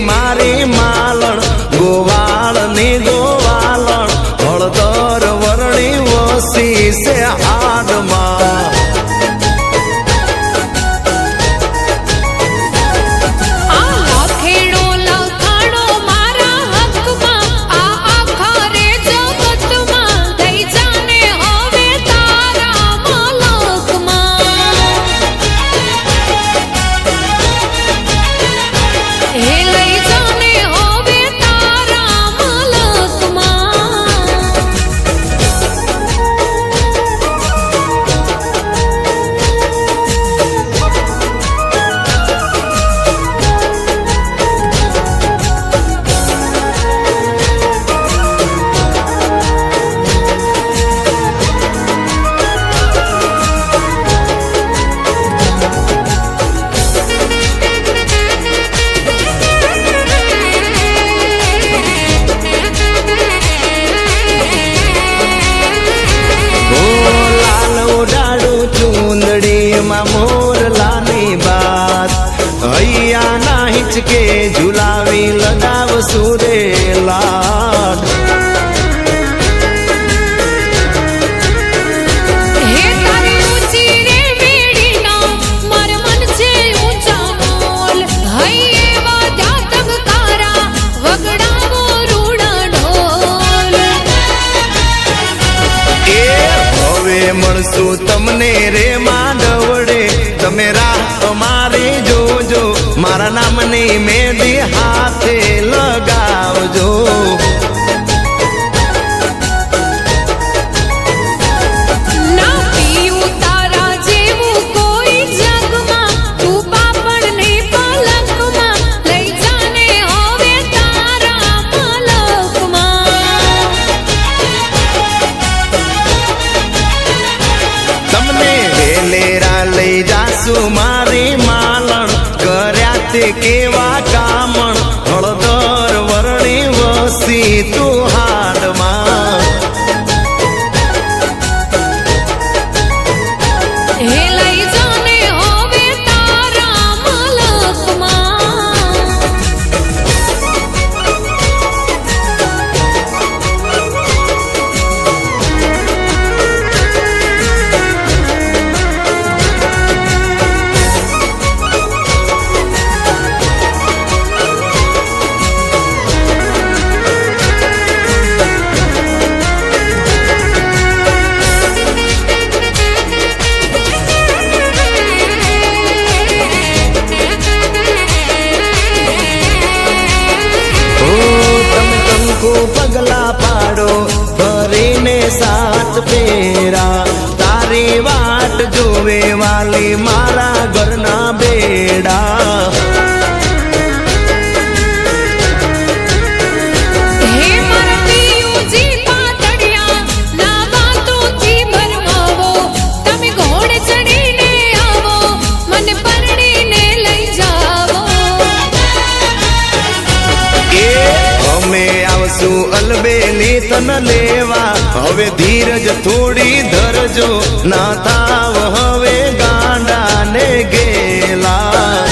મારી માલણ ગોવાળ ની ગોવાલણ હળદર વરણી વસી છે હાડમાં મોરલાની બાત હૈયા ના હિચકે ઝુલાવી લગાવ સુરેલા મળશું તમને રે માંડવડે તમે રાહ અમારી જોજો મારા નામની મેદી હાથે લગાવજો લઈ જાસુ મારી માલણ કર્યા તે કેવા કામણ હળદર વરણી વસી તું હાડમાં પગલા પાડો ફરીને સાત ફેરા તારી વાટ જોવે વાલી મારા ઘરના બેડા અલબેલી તન લેવા હવે ધીરજ થોડી ધરજો ના થાવ હવે ગાંડા ને ગેલા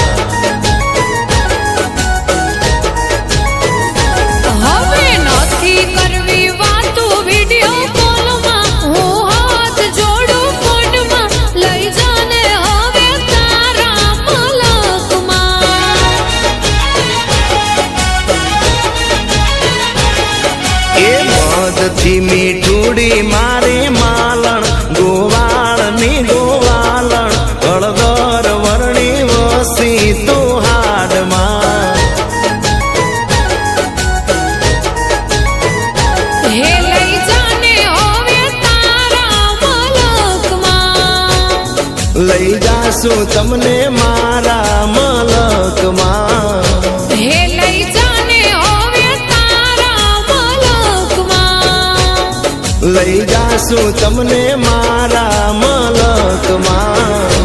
હવે નથી કરવી વાતો વિડિયો કોલમાં હું હાથ જોડું ફોનમાં લઈ જાને હવે તારા મલકમાં એ મધથી મીઠુડી મારી માલણ ગોવાળ ની ગોવાલણ હળદર વરણી વસી તું હાડમાં હે લઈ જાને હવે તારા મલકમાં લઈ જાશું તમને મારા મલકમાં હે લઈ જાને હવે તારા મલકમાં લઈ જાશું તમને મારા મલકમાં